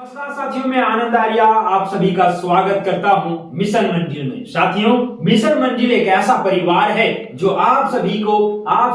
नमस्कार साथियों, मैं आनंद आर्या आप सभी का स्वागत करता हूं मिशन मंजिल में। साथियों, मिशन मंजिल एक ऐसा परिवार है जो आप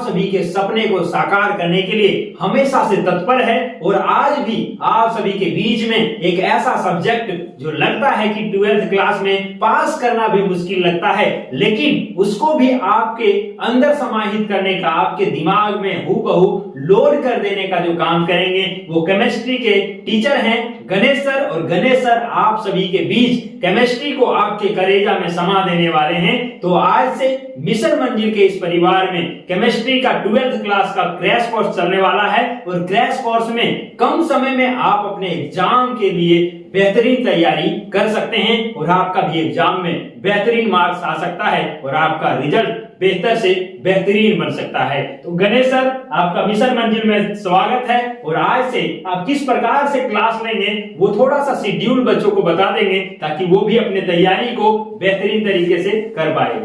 सभी के सपने को साकार करने के लिए हमेशा से तत्पर है। और आज भी आप सभी के बीच में एक ऐसा सब्जेक्ट जो लगता है कि 12th क्लास में पास करना भी मुश्किल लगता है, लेकिन उसको भी आपके अंदर समाहित करने का, आपके दिमाग में हूबहू लोड कर देने का जो काम करेंगे वो केमिस्ट्री के टीचर हैं गणेश सर। और गणेश सर आप सभी के बीच केमिस्ट्री को आपके कलेजा में समा देने वाले हैं। तो आज से मिशन मंजिल के इस परिवार में केमिस्ट्री का 12th क्लास का क्रैश कोर्स चलने वाला है। और क्रैश कोर्स में कम समय में आप अपने एग्जाम के लिए बेहतरीन तैयारी कर सकते हैं और आपका भी एग्जाम में बेहतरीन मार्क्स आ सकता है और आपका रिजल्ट बेहतर से बेहतरीन बन सकता है। तो गणेश सर, आपका मिशन मंजिल में स्वागत है। और आज से आप किस प्रकार से क्लास लेंगे वो थोड़ा सा शेड्यूल बच्चों को बता देंगे ताकि वो भी अपने तैयारी को बेहतरीन तरीके से कर पाए।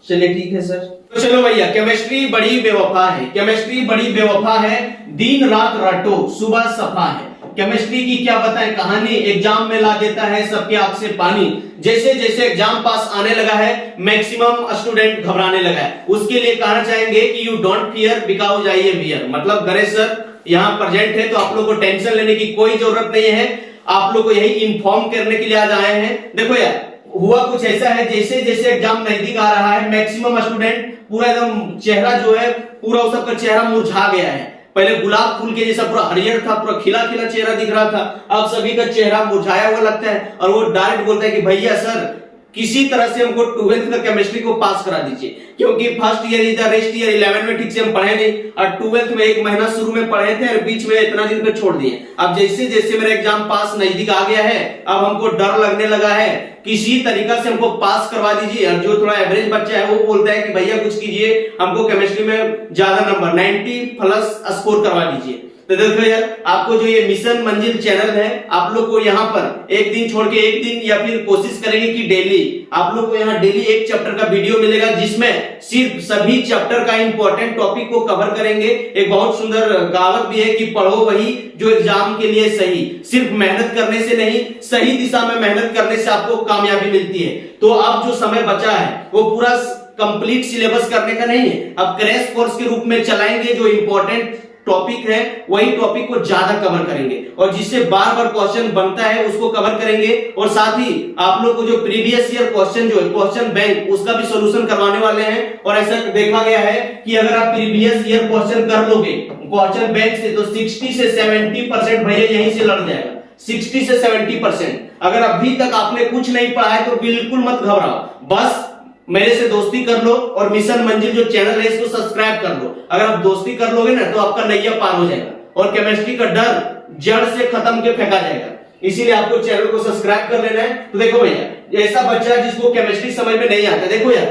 चलिए ठीक है सर। तो चलो भैया, केमिस्ट्री बड़ी बेवफा है, केमिस्ट्री बड़ी बेवफा है, दिन रात रटो सुबह सफा है। केमिस्ट्री की क्या बताएं कहानी, एग्जाम में ला देता है सबके आंख से पानी। जैसे जैसे एग्जाम पास आने लगा है मैक्सिमम स्टूडेंट घबराने लगा है। उसके लिए कहना चाहेंगे कि you don't fear because I am here. मतलब गणेश सर यहाँ प्रेजेंट है तो आप लोग को टेंशन लेने की कोई जरूरत नहीं है। आप लोग को यही इन्फॉर्म करने के लिए आज आए हैं। देखो यार, हुआ कुछ ऐसा है, जैसे जैसे एग्जाम नजदीक आ रहा है मैक्सिमम स्टूडेंट पूरा एकदम चेहरा जो है पूरा सबका चेहरा मुरझा गया है। पहले गुलाब फूल के जैसा पूरा हरियर था, पूरा खिला खिला चेहरा दिख रहा था, अब सभी का चेहरा मुरझाया हुआ लगता है। और वो डायरेक्ट बोलता है कि भैया सर किसी तरह से हमको 12th का केमिस्ट्री को पास करा दीजिए, क्योंकि first year is the rest year, 11 में ठीक से हम पढ़े नहीं और 12th में एक महीना शुरू में पढ़े थे और बीच में इतना दिन पे छोड़ दिए। अब जैसे जैसे मेरा एग्जाम पास नजदीक आ गया है, अब हमको डर लगने लगा है, किसी तरीका से हमको पास करवा दीजिए। और जो थोड़ा एवरेज बच्चा है वो बोलता है कि भैया कुछ कीजिए, हमको केमिस्ट्री में ज्यादा नंबर 90 प्लस स्कोर करवा दीजिए। तो देखो यार, आपको जो ये मिशन मंजिल चैनल है, आप लोग को यहाँ पर एक दिन छोड़ के एक दिन या फिर कोशिश करेंगे कि डेली आप लोग को यहाँ डेली एक चैप्टर का वीडियो मिलेगा जिसमें सिर्फ सभी चैप्टर का इंपॉर्टेंट टॉपिक को कवर करेंगे। एक बहुत सुंदर कहावत भी है कि पढ़ो वही जो एग्जाम के लिए सही। सिर्फ मेहनत करने से नहीं, सही दिशा में मेहनत करने से आपको कामयाबी मिलती है। तो अब जो समय बचा है वो पूरा कंप्लीट सिलेबस करने का नहीं है, अब क्रैश कोर्स के रूप में चलाएंगे। जो इंपॉर्टेंट टॉपिक है वही टॉपिक को ज्यादा कवर करेंगे और जिससे बार बार क्वेश्चन बनता है उसको कवर करेंगे। और साथ ही आप लोग को जो प्रीवियस ईयर क्वेश्चन जो है क्वेश्चन बैंक, उसका भी सॉल्यूशन करवाने वाले हैं। और ऐसा देखा गया है कि अगर आप प्रीवियस ईयर क्वेश्चन कर लोगे क्वेश्चन बैंक से तो 60 से 70% भैया यहीं से लड़ जाएगा। 60 से 70%। अगर अभी तक आपने कुछ नहीं पढ़ा है तो बिल्कुल मत घबराओ, बस मेरे से दोस्ती कर लो और मिशन मंजिल जो चैनल है इसको सब्सक्राइब कर लो। अगर आप दोस्ती कर लोगे ना तो आपका नैया पार हो जाएगा और केमिस्ट्री का डर जड़ से खत्म के फेंका जाएगा। इसीलिए आपको चैनल को सब्सक्राइब कर लेना है। तो देखो भैया, ऐसा बच्चा जिसको केमिस्ट्री समझ में नहीं आता, देखो यार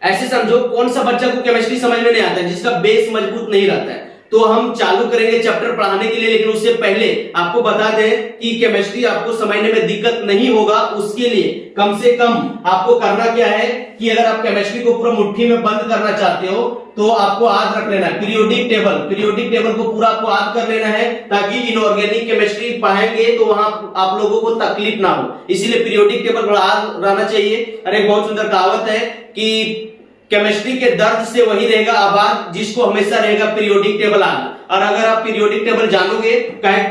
ऐसे समझो कौन सा बच्चा को केमिस्ट्री समझ में नहीं आता है, जिसका बेस मजबूत नहीं रहता है। तो हम चालू करेंगे चैप्टर पढ़ाने के लिए, लेकिन उससे पहले आपको बता दें कि केमिस्ट्री आपको समझने में दिक्कत नहीं होगा। उसके लिए कम से कम आपको करना क्या है कि अगर आप केमिस्ट्री को पूरा मुट्ठी में बंद करना चाहते हो तो आपको याद रख लेना है पीरियोडिक टेबल को पूरा आपको याद कर लेना है, ताकि इनऑर्गेनिक केमिस्ट्री पढ़ेंगे तो वहां आप लोगों को तकलीफ ना हो। इसीलिए पीरियोडिक टेबल याद रहना चाहिए। और एक बहुत सुंदर कहावत है कि केमिस्ट्री के दर्द से वही रहेगा आबाद जिसको हमेशा रहेगा पीरियोडिक टेबल याद। और अगर आप पीरियोडिक टेबल जानोगे,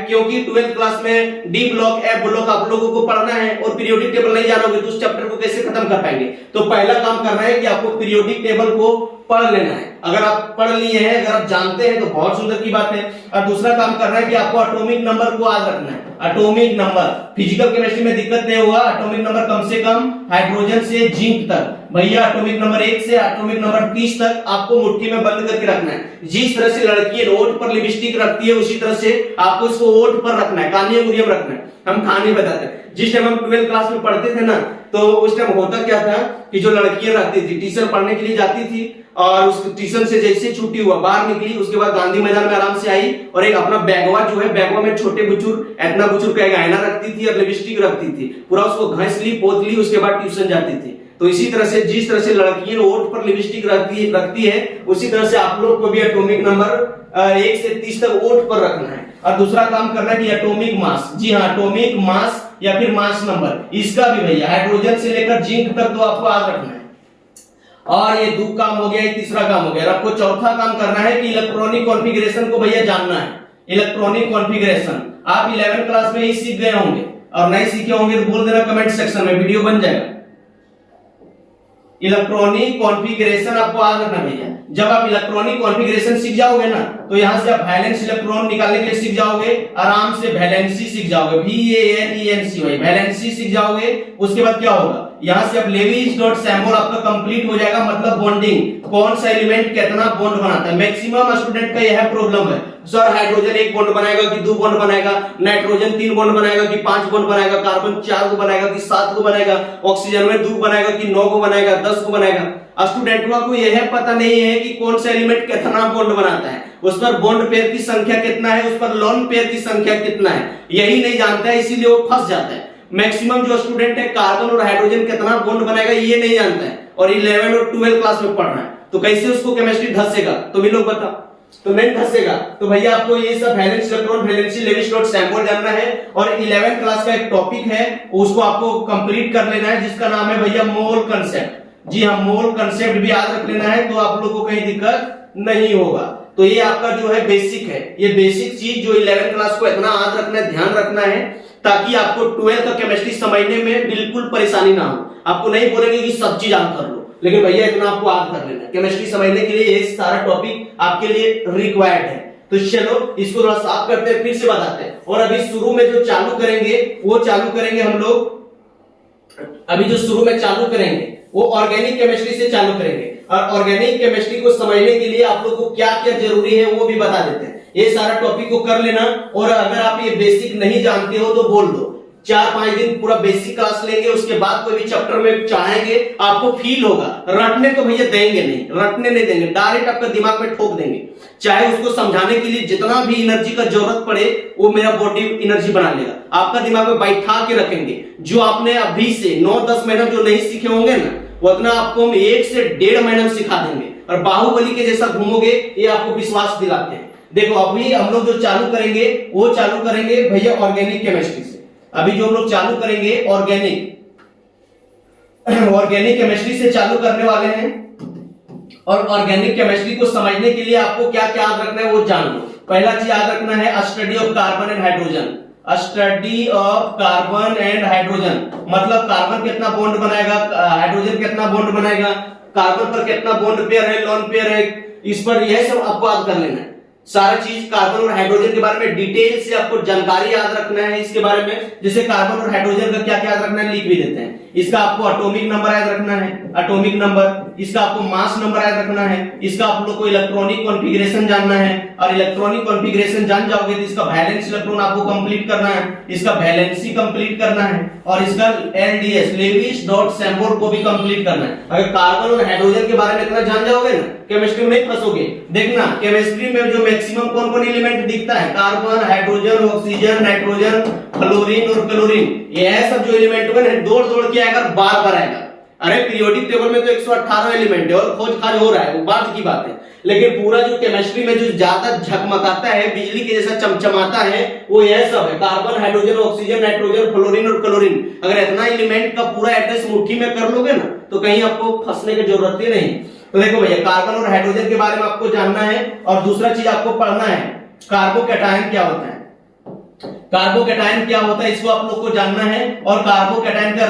क्योंकि 12th क्लास में डी ब्लॉक एफ ब्लॉक आप लोगों को पढ़ना है और पीरियोडिक टेबल नहीं जानोगे तो उस चैप्टर को कैसे खत्म कर पाएंगे। तो पहला काम करना है कि आपको पीरियोडिक टेबल को पढ़ लेना है। अगर आप पढ़ लिए हैं, अगर आप जानते हैं तो बहुत सुंदर की बात है। और दूसरा काम करना है कि आपको एटॉमिक नंबर को याद रखना है। एटॉमिक नंबर फिजिकल केमिस्ट्री में दिक्कत नहीं होगा। एटॉमिक नंबर कम से कम हाइड्रोजन से जिंक तक, भैया एटॉमिक नंबर 1 से एटॉमिक नंबर 30 तक आपको मुट्ठी में बंद करके रखना है। जिस तरह से लड़की ओठ पर लिपस्टिक रखती है उसी तरह से आपको इसको ओठ पर रखना है, कानिया मुरियम रखना है। हम कहानी बताते हैं, जिस टाइम हम 12th क्लास में पढ़ते थे ना तो उस टाइम होता क्या था कि जो लड़कियां रहती थी ट्यूशन पढ़ने के लिए जाती थी और उस ट्यूशन से जैसे छुट्टी हुआ बाहर निकली, उसके बाद गांधी मैदान में आराम से आई और एक अपना बैगवा जो है, बैगवा में छोटे बुचुर इतना बुचुर का एक आईना रखती थी और लिपस्टिक रखती थी, पूरा उसको घस ली पोत ली, उसके बाद ट्यूशन जाती थी। तो इसी तरह से जिस तरह से लड़कियां ओठ पर लिपस्टिक रखती है उसी तरह से आप लोग को भी एटॉमिक नंबर 1 से 30 तक ओठ पर रखना है। और दूसरा काम करना है कि एटॉमिक मास, जी हाँ एटॉमिक मास या फिर मास नंबर, इसका भी भैया हाइड्रोजन से लेकर जिंक तक तो आपको याद रखना है। और ये दो काम हो गया, ये तीसरा काम हो गया। आपको चौथा काम करना है कि इलेक्ट्रॉनिक कॉन्फ़िगरेशन को भैया जानना है। इलेक्ट्रॉनिक कॉन्फ़िगरेशन आप 11th क्लास में ही सीख गए होंगे, और नहीं सीखे होंगे तो बोल देना कमेंट सेक्शन में, वीडियो बन जाएगा। इलेक्ट्रॉनिक कॉन्फ़िगरेशन आपको याद रखना भैया। जब आप इलेक्ट्रॉनिक कॉन्फ़िगरेशन सीख जाओगे ना, तो यहां से आप वैलेंस इलेक्ट्रॉन निकालने के लिए सीख जाओगे, आराम से वैलेंसी सीख जाओगे, VALENCY वैलेंसी सीख जाओगे। उसके बाद क्या होगा, यहां से अब लेविस डॉट सैम्पल आपका कंप्लीट हो जाएगा, मतलब बॉन्डिंग, कौन सा एलिमेंट कितना बॉन्ड बनाता है। मैक्सिमम स्टूडेंट का यह प्रॉब्लम है, सर हाइड्रोजन 1 बॉन्ड बनाएगा कि 2 बॉन्ड बनाएगा, नाइट्रोजन 3 बॉन्ड बनाएगा कि 5 बॉन्ड बनाएगा, कार्बन 4 को बनाएगा कि 7 को बनाएगा, ऑक्सीजन में 2 बनाएगा कि 9 को बनाएगा, 10 को बनाएगा। स्टूडेंटों को यह पता नहीं है कि कौन सा एलिमेंट कितना बॉन्ड बनाता है, उस पर बॉन्ड पेयर की संख्या कितना है, उस पर लोन पेयर की संख्या कितना है, यही नहीं जानता है, इसीलिए वो फंस जाता है। मैक्सिमम जो स्टूडेंट है कार्बन और हाइड्रोजन कितना बॉन्ड बनाएगा ये नहीं जानता है, और 11 और 12 क्लास में पढ़ रहा है, तो कैसे उसको केमिस्ट्री धसेगा, तो भी लोग बता तो नहीं धसेगा। तो भैया आपको ये सब valence electron, valency, Lewis dot sample जानना है। और 11th क्लास का एक टॉपिक है, उसको आपको कंप्लीट कर लेना है, जिसका नाम है भैया मोल कंसेप्ट। जी हाँ, मोल कंसेप्ट भी याद रख लेना है, तो आप लोगों को कहीं दिक्कत नहीं होगा। तो ये आपका जो है बेसिक है, ये बेसिक चीज जो 11th क्लास को इतना याद रखना है, ध्यान रखना है, ताकि आपको 12th का केमिस्ट्री समझने में बिल्कुल परेशानी ना हो। आपको नहीं बोलेंगे कि सब चीज याद कर लो, लेकिन भैया इतना आपको याद कर लेना है। केमिस्ट्री समझने के लिए ये सारा टॉपिक आपके लिए रिक्वायर्ड है। तो चलो इसको थोड़ा साफ करते हैं, फिर से बताते हैं। और अभी शुरू में जो चालू करेंगे वो चालू करेंगे हम लोग, अभी जो शुरू में चालू करेंगे वो ऑर्गेनिक केमिस्ट्री से चालू करेंगे। और ऑर्गेनिक केमिस्ट्री को समझने के लिए आप लोग को क्या क्या जरूरी है वो भी बता देते हैं। ये सारा टॉपिक को कर लेना, और अगर आप ये बेसिक नहीं जानते हो तो बोल दो, 4-5 दिन पूरा बेसिक क्लास लेंगे, उसके बाद कोई भी चैप्टर में चाहेंगे, आपको फील होगा। रटने तो भैया देंगे नहीं, रटने नहीं देंगे, डायरेक्ट आपका दिमाग में ठोक देंगे। चाहे उसको समझाने के लिए जितना भी एनर्जी का जरूरत पड़े, वो मेरा बॉडी एनर्जी बना लेगा, आपका दिमाग में बैठा के रखेंगे। जो आपने अभी से 9-10 महीना जो नहीं सीखे होंगे ना, वो उतना आपको हम 1 से 1.5 महीना सिखा देंगे, और बाहुबली के जैसा घूमोगे, ये आपको विश्वास दिलाते हैं। देखो अभी हम लोग जो चालू करेंगे वो चालू करेंगे भैया ऑर्गेनिक केमिस्ट्री से। अभी जो हम लोग चालू करेंगे ऑर्गेनिक केमिस्ट्री से चालू करने वाले हैं। और ऑर्गेनिक केमिस्ट्री को समझने के लिए आपको क्या क्या याद रखना है वो जान लो। पहला चीज याद रखना है study of carbon and hydrogen. Study of carbon and hydrogen मतलब कार्बन कितना बॉन्ड बनाएगा, हाइड्रोजन कितना बॉन्ड बनाएगा, कार्बन पर कितना बॉन्ड पेयर है, लोन पेयर है, इस पर यह सब आपको याद कर लेना है। सारा चीज कार्बन और हाइड्रोजन के बारे में डिटेल से आपको जानकारी याद रखना है इसके बारे में। जैसे कार्बन और हाइड्रोजन का क्या क्या याद रखना है लिख भी देते हैं। इसका आपको एटॉमिक नंबर याद रखना है, एटॉमिक नंबर, इसका आपको मास नंबर याद रखना है, इसका आप लोग को इलेक्ट्रॉनिक कॉन्फ़िगरेशन जानना है। और इलेक्ट्रॉनिक कॉन्फ़िगरेशन जान जाओगे तो इसका वैलेंस इलेक्ट्रॉन आपको कंप्लीट करना है, इसका वैलेंसी कंप्लीट करना है, और इसका LDS लेविस डॉट सैम्पल को भी कंप्लीट करना है। अगर कार्बन और हाइड्रोजन के बारे में इतना जान जाओगे ना, केमिस्ट्री में नहीं फंसोगे। देखना केमिस्ट्री में जो मैक्सिमम कौन कौन एलिमेंट दिखता है, carbon, hydrogen, oxygen, nitrogen, fluorine और क्लोरीन, यह सब जो एलिमेंट है दौड़ दौड़ के आएगा, बार बार आएगा। अरे पीरियोडिक टेबल में तो 118 एलिमेंट है और खोज खाज हो रहा है, वो बात की बात है। लेकिन पूरा जो केमिस्ट्री में जो ज्यादा झकमकाता है, बिजली के जैसा चमचमाता है, वो यह सब है, carbon, hydrogen, oxygen, nitrogen, fluorine और क्लोरीन। अगर इतना एलिमेंट का पूरा एड्रेस मुट्ठी में कर लोगे ना, तो कहीं आपको फंसने की जरूरत ही नहीं। तो देखो भैया कार्बन और हाइड्रोजन के बारे में आपको जानना है। और दूसरा चीज आपको पढ़ना है, कार्बोकैटायन क्या होता है। कार्बोकैटायन क्या होता है इसको आप लोग को जानना है। और कार्बोकैटायन का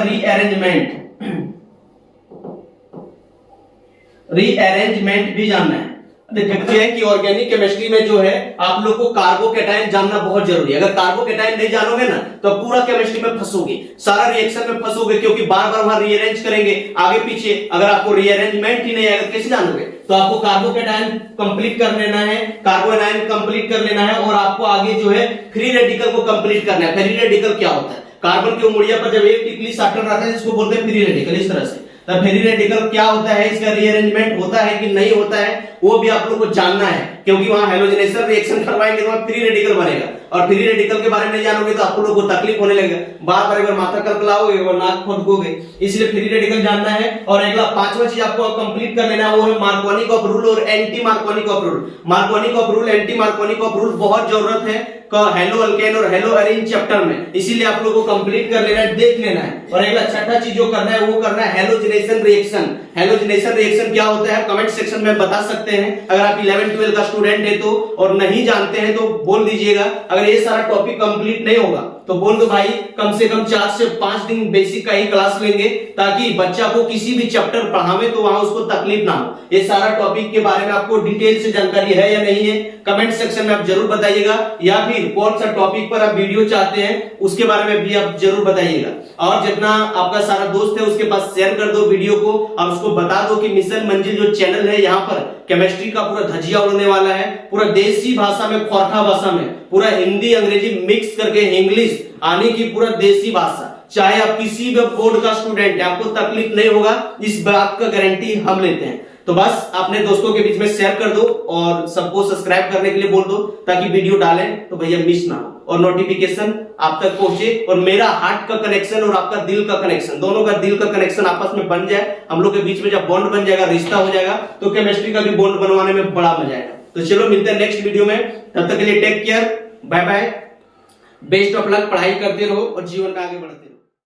रीअरेंजमेंट भी जानना है। देखते हैं कि ऑर्गेनिक केमिस्ट्री में जो है आप लोग को कार्बोकैटायन जानना बहुत जरूरी है। अगर कार्बोकैटायन नहीं जानोगे ना तो पूरा केमिस्ट्री में फंसोगे, सारा रिएक्शन में फंसोगे, क्योंकि बार बार वहां रीअरेंज करेंगे आगे पीछे। अगर आपको रीअरेंजमेंट ही नहीं आएगा कैसे जानोगे। तो आपको कार्बोकैटायन कंप्लीट कर लेना है, कार्बोनाइन कंप्लीट कर लेना है, और आपको आगे जो है फ्री रेडिकल को कंप्लीट करना है। फ्री रेडिकल क्या होता है, कार्बन की उंगलियों पर जब एक टिकली साटन रहता है जिसको बोलते हैं फ्री रेडिकल, इस तरह से। तब फ्री रेडिकल क्या होता है, इसका रीअरेंजमेंट होता है कि नहीं होता है, वो भी आप लोग को जानना है, क्योंकि वहां हेलोजनेशन रिएक्शन करवाएंगे तो फ्री रेडिकल बनेगा। और फ्री रेडिकल के बारे में नहीं जानोगे तो आप लोग को तकलीफ होने लगेगा, बार बार एक बार माथा कलकलाओगे, एक बार नाक फटकोगे, इसलिए फ्री रेडिकल जानना है। और अगला पांचवा चीज आपको कंप्लीट कर लेना है, वो है मार्कोनी ऑफ रूल और anti Markovnikov of rule. Markovnikov of rule, anti Markovnikov of rule बहुत जरूरत है हेलो अल्केन और हेलो एरीन चैप्टर में, इसीलिए आप लोगों को कंप्लीट कर लेना है, देख लेना है। और अगला छठा चीज जो करना है वो करना है हेलोजनेशन रिएक्शन। हेलोजनेशन रिएक्शन क्या होता है कमेंट सेक्शन में बता सकते हैं। अगर आप 11-12 का स्टूडेंट है तो, और नहीं जानते हैं तो बोल दीजिएगा। अगर ये सारा टॉपिक कंप्लीट नहीं होगा तो बोल दो भाई, कम से कम 4 से 5 दिन बेसिक का ही क्लास लेंगे, ताकि बच्चा को किसी भी चैप्टर पढ़ावे तो वहां उसको तकलीफ ना हो। ये सारा टॉपिक के बारे में आपको डिटेल से जानकारी है या नहीं है कमेंट सेक्शन में आप जरूर बताइएगा, या फिर कौन सा टॉपिक पर आप वीडियो चाहते हैं उसके बारे में भी आप जरूर बताइएगा। और जितना आपका सारा दोस्त है उसके पास शेयर कर दो वीडियो को, और उसको बता दो कि मिशन मंजिल जो चैनल है यहाँ पर केमिस्ट्री का पूरा धजिया उड़ने वाला है, पूरा देसी भाषा में, खोरठा भाषा में, पूरा हिंदी अंग्रेजी मिक्स करके इंग्लिश आने की पूरा देसी भाषा। चाहे आप किसी भी बोर्ड का स्टूडेंट है, आपको तकलीफ नहीं होगा, इस बात का गारंटी हम लेते हैं। तो बस अपने दोस्तों के बीच में शेयर कर दो और सबको सब्सक्राइब करने के लिए बोल दो, ताकि वीडियो डालें तो भैया मिस ना हो और नोटिफिकेशन आप तक पहुंचे, और मेरा हार्ट का कनेक्शन और आपका दिल का कनेक्शन, दोनों का दिल का कनेक्शन आपस में बन जाए। हम लोग के बीच में जब बॉन्ड बन जाएगा, रिश्ता हो जाएगा, तो केमिस्ट्री का भी बॉन्ड बनवाने में बड़ा मजा आएगा। तो चलो मिलते हैं नेक्स्ट वीडियो में, तब तक के लिए take care, bye bye, best of luck, पढ़ाई करते रहो और जीवन में आगे बढ़ते रहो।